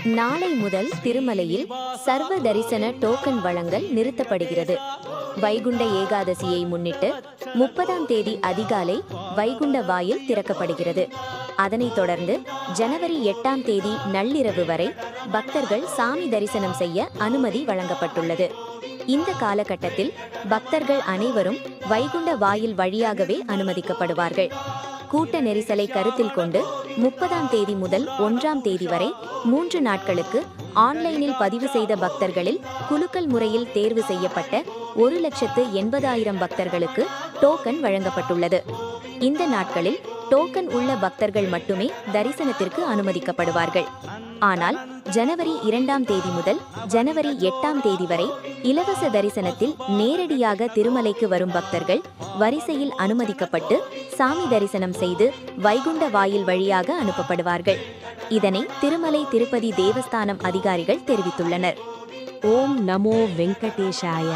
நாளை முதல் திருமலையில் சர்வ தரிசன டோக்கன் வழங்கல் நிறுத்தப்படுகிறது. வைகுண்ட ஏகாதசியை முன்னிட்டு 30ஆம் தேதி அதிகாலை வைகுண்ட வாயில் திறக்கப்படுகிறது. அதனைத் தொடர்ந்து ஜனவரி 8ஆம் தேதி நள்ளிரவு வரை பக்தர்கள் சாமி தரிசனம் செய்ய அனுமதி வழங்கப்பட்டுள்ளது. இந்த காலகட்டத்தில் பக்தர்கள் அனைவரும் வைகுண்ட வாயில் வழியாகவே அனுமதிக்கப்படுவார்கள். கூட்ட நெரிசலை கருத்தில் கொண்டு 30ஆம் தேதி முதல் 1ஆம் தேதி வரை 3 நாட்களுக்கு ஆன்லைனில் பதிவு செய்த பக்தர்களில் குலுக்கல் முறையில் தேர்வு செய்யப்பட்ட 1,80,000 பக்தர்களுக்கு டோக்கன் வழங்கப்பட்டுள்ளது. இந்த நாட்களில் டோக்கன் உள்ள பக்தர்கள் மட்டுமே தரிசனத்திற்கு அனுமதிக்கப்படுவார்கள். ஆனால் ஜனவரி 2ஆம் தேதி முதல் ஜனவரி 8ஆம் தேதி வரை இலவச தரிசனத்தில் நேரடியாக திருமலைக்கு வரும் பக்தர்கள் வரிசையில் அனுமதிக்கப்பட்டு சாமி தரிசனம் செய்து வைகுண்ட வாயில் வழியாக அனுப்பப்படுவார்கள். இதனை திருமலை திருப்பதி தேவஸ்தானம் அதிகாரிகள் தெரிவித்துள்ளனர். ஓம் நமோ வெங்கடேஷாய.